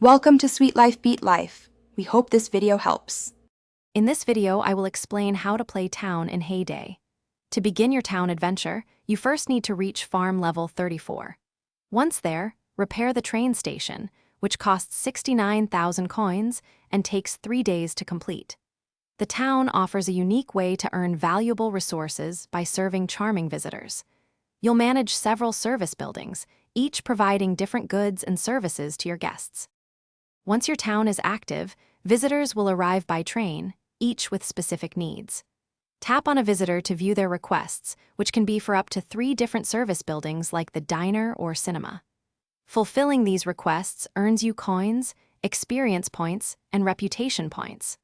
Welcome to Sweet Life Beat Life. We hope this video helps. In this video, I will explain how to play town in Hay Day. To begin your town adventure, you first need to reach farm level 34. Once there, repair the train station, which costs 69,000 coins and takes 3 days to complete. The town offers a unique way to earn valuable resources by serving charming visitors. You'll manage several service buildings, each providing different goods and services to your guests. Once your town is active, visitors will arrive by train, each with specific needs. Tap on a visitor to view their requests, which can be for up to 3 different service buildings like the diner or cinema. Fulfilling these requests earns you coins, experience points, and reputation points.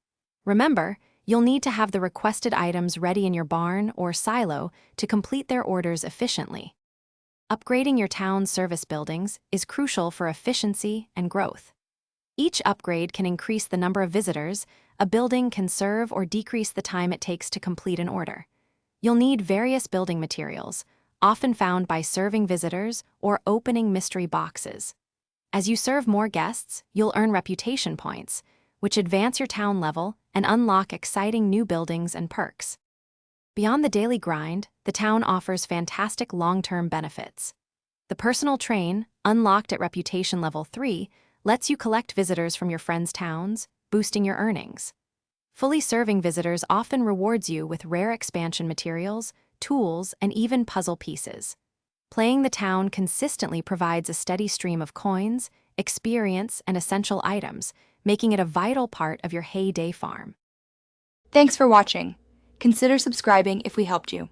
Remember, you'll need to have the requested items ready in your barn or silo to complete their orders efficiently. Upgrading your town's service buildings is crucial for efficiency and growth. Each upgrade can increase the number of visitors a building can serve or decrease the time it takes to complete an order. You'll need various building materials, often found by serving visitors or opening mystery boxes. As you serve more guests, you'll earn reputation points, which advance your town level and unlock exciting new buildings and perks. Beyond the daily grind, the town offers fantastic long-term benefits. The personal train, unlocked at reputation level 3, lets you collect visitors from your friends' towns, boosting your earnings. Fully serving visitors often rewards you with rare expansion materials, tools, and even puzzle pieces. Playing the town consistently provides a steady stream of coins, experience, and essential items, making it a vital part of your Hay Day farm. Thanks for watching. Consider subscribing if we helped you.